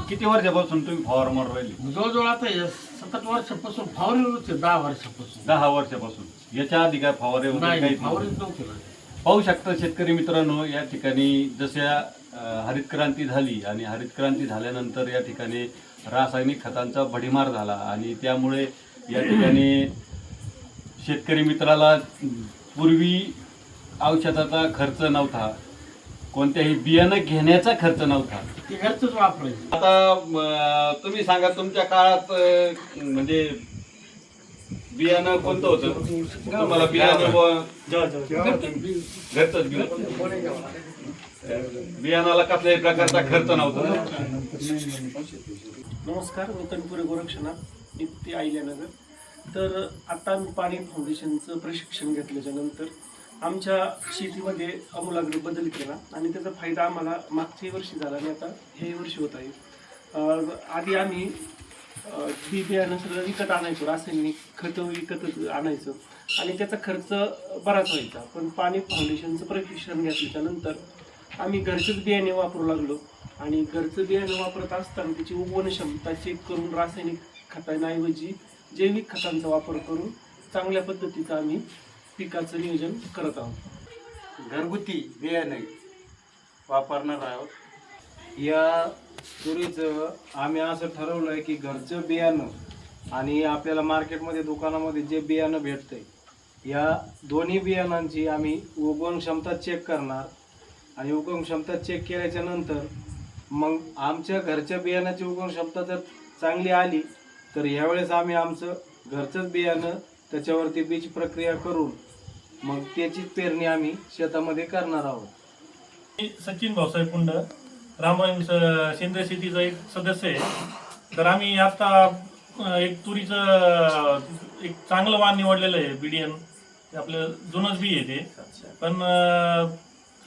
किती वर्षापासून तुम्ही फवार मारून राहिले? जवळजवळ आता 7-8 वर्षापासून फवारीवरच आहे, 10 वर्षापासून. 10 वर्षापासून. याच्या आधी काय फवारे वगैरे नाही, काहीच फवारीच नव्हते? नव्हती. पाहू शकता शेतकरी मित्रांनो, या ठिकाणी जशा हरित क्रांती झाली आणि हरित क्रांती झाल्यानंतर या ठिकाणी रासायनिक खतांचा भडीमार झाला आणि त्यामुळे या ठिकाणी शेतकरी मित्राला पूर्वी औषधाचा खर्च नव्हता, कोणत्याही बियाणं घेण्याचा खर्च नव्हता. ते घरचंच वापरायचं. आता तुम्ही सांगा तुमच्या काळात म्हणजे बियाणं कोणतं होतं तुम्हाला? बियाणं घरचंच घेऊन बियाणाला कसल्याही प्रकारचा खर्च नव्हता. नमस्कार, मी तनपुरे गोरक्षनाथ, नित्य अहिल्यानगर. तर आता मी पाणी फाउंडेशनचं प्रशिक्षण घेतल्याच्या नंतर आमच्या शेतीमध्ये आमूलाग्र बदल केला आणि त्याचा फायदा आम्हाला मागच्या वर्षी झाला आणि आता हे वर्षी होत आहे. आधी आम्ही बी बियाणं सगळं विकत आणायचो, रासायनिक खतं विकत आणायचं आणि त्याचा खर्च बराच व्हायचा. पण पाणी फाउंडेशनचं प्रशिक्षण घेतल्याच्यानंतर आम्ही घरचंच बियाणे वापरू लागलो आणि घरचं बियाणं वापरत असताना त्याची उगवण क्षमता चेक करून रासायनिक खतांऐवजी जैविक खतांचा वापर करून चांगल्या पद्धतीचं आम्ही पिकाचं नियोजन करत आहोत. घरगुती बियाणे वापरणार आहोत. या तुरीचं आम्ही असं ठरवलं आहे की घरचं बियाणं आणि आपल्याला मार्केटमध्ये दुकानामध्ये जे बियाणं भेटतंय या दोन्ही बियाणांची आम्ही उगवण क्षमता चेक करणार आणि उगवण क्षमता चेक केल्याच्या नंतर मग आमच्या घरच्या बियाणाची उगवण क्षमता जर चांगली आली तर ह्यावेळेस आम्ही आमचं घरचंच बियाणं त्याच्यावरती बीज प्रक्रिया करून मग त्याचीच पेरणी आम्ही शेतामध्ये करणार आहोत. मी सचिन भाऊसाहेब पुंड, रामायण सेंद्रिय शेतीचा एक सदस्य आहे. तर आम्ही आता एक तुरीचं एक चांगलं वाण निवडलेलं आहे, बीडीएन. आपलं जुनंच बी आहे ते, पण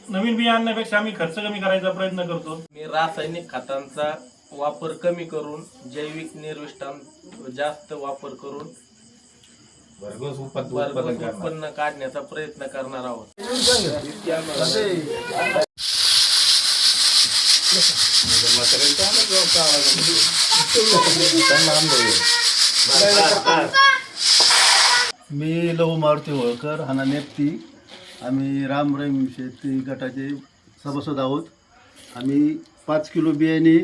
नवीन बी आणण्यापेक्षा आम्ही खर्च कमी करायचा प्रयत्न करतो. मी रासायनिक खतांचा वापर कमी करून जैविक निर्विष्टान जास्त वापर करून भरघोस उत्पन्न काढण्याचा प्रयत्न करणार आहोत. मी लहू मारुती होळकर, हाना नेप्ती. आम्ही रामरहीम शेती गटाचे सभासद आहोत. आम्ही 5 किलो बियाणे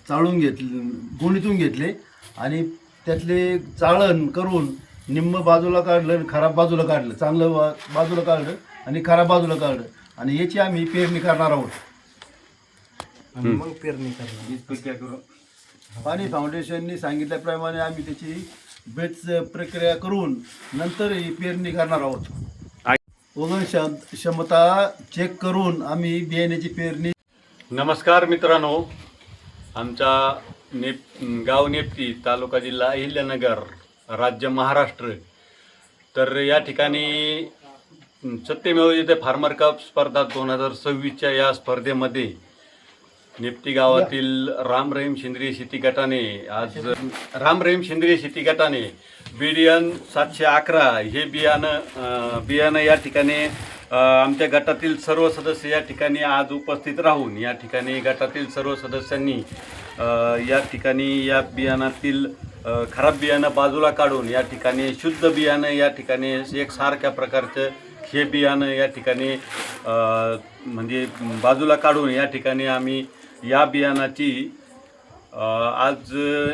चाळून घेतले, गोणीतून घेतले आणि त्यातले चाळण करून निम्म बाजूला काढलं, खराब बाजूला काढलं, चांगलं बाजूला काढलं आणि खराब बाजूला काढलं आणि याची आम्ही पेरणी करणार आहोत. आणि मग पेरणी करणार. पाणी फाउंडेशननी सांगितल्याप्रमाणे आम्ही त्याची बेच प्रक्रिया करून नंतर ही पेरणी करणार आहोत. उगवण क्षमता चेक करून आम्ही बियाण्याची पेरणी. नमस्कार मित्रांनो, आमचा गाव नेप्ती, तालुका जिल्हा अहिल्यानगर, राज्य महाराष्ट्र. तर या ठिकाणी सत्यमेव जयते फार्मर कप स्पर्धा 2026च्या या स्पर्धेमध्ये नेप्ती गावातील रामरहीम सेंद्रिय शेती गटाने बीडीएन 711 हे बियाणं या ठिकाणी आमच्या गटातील सर्व सदस्य या ठिकाणी आज उपस्थित राहून या ठिकाणी गटातील सर्व सदस्यांनी या ठिकाणी या बियाणातील खराब बियाणं बाजूला काढून या ठिकाणी शुद्ध बियाणं या ठिकाणी एक सारख्या प्रकारचं हे बियाणं या ठिकाणी म्हणजे बाजूला काढून या ठिकाणी आम्ही या बियाणाची आज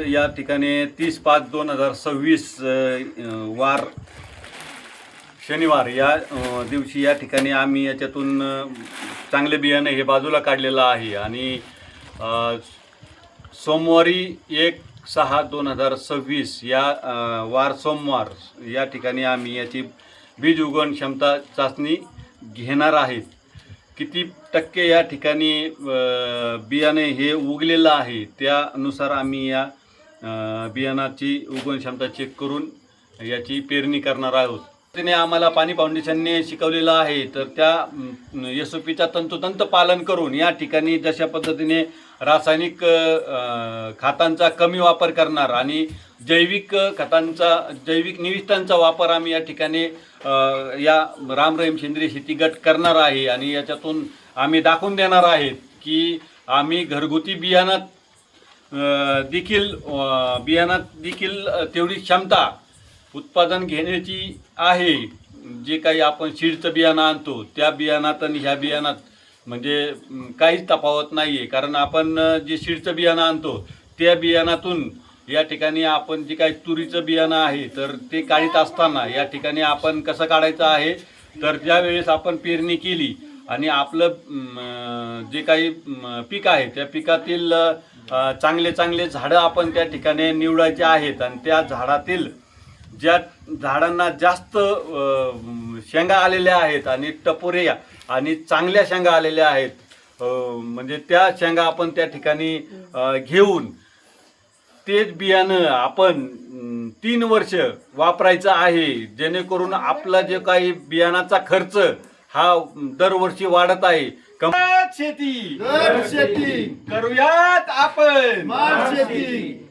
या ठिकाणी 30/5/2026 वार शनिवार या दिवशी या ठिकाणी आम्ही याच्यातून चांगले बियाणं हे बाजूला काढलेलं आहे आणि सोमवारी 1/6/2026 या वार सोमवार या ठिकाणी आम्ही याची बीज उगवण क्षमता चाचणी घेणार आहेत. किती टक्के या ठिकाणी बियाणे हे उगलेलं आहे त्यानुसार आम्ही या बियाणाची उगवण क्षमता चेक करून याची पेरणी करणार आहोत. त्याने आम्हाला पाणी फाउंडेशनने शिकवलेलं आहे तर त्या SOPचा तंतोतंत पालन करून या ठिकाणी जशा पद्धतीने रासायनिक खतांचा कमी वापर करणार आणि जैविक निविष्ठांचा वापर आम्ही या ठिकाणी या रामरहीम सेंद्रिय शेती गट करणार आहे आणि याच्यातून आम्ही दाखवून देणार आहेत की आम्ही घरगुती बियाणात देखील बियाणात देखील तेवढी क्षमता उत्पादन घेण्याची आहे. जे काही आपण सीडचं बियाणं आणतो त्या बियाणात आणि ह्या बियाणात म्हणजे काहीच तफावत नाही आहे. कारण आपण जे सीडचं बियाणं आणतो त्या बियाणातून या ठिकाणी आपण जे काही तुरीचं बियाणं आहे तर ते काढीत असताना या ठिकाणी आपण कसं काढायचं आहे तर ज्या वेळेस आपण पेरणी केली आणि आपलं जे काही पीक आहे त्या पिकातील चांगले चांगले झाडं आपण त्या ठिकाणी निवडायचे आहेत आणि त्या झाडातील ज्या झाडांना जास्त शेंगा आलेल्या आहेत आणि टपोरे आणि चांगल्या शेंगा आलेल्या आहेत म्हणजे त्या शेंगा आपण त्या ठिकाणी घेऊन तेच बियाणं आपण 3 वर्ष वापरायचं आहे. जेणेकरून आपला जे काही बियाणाचा खर्च हा दरवर्षी वाढत आहे. शेती शेती करूयात आपण शेती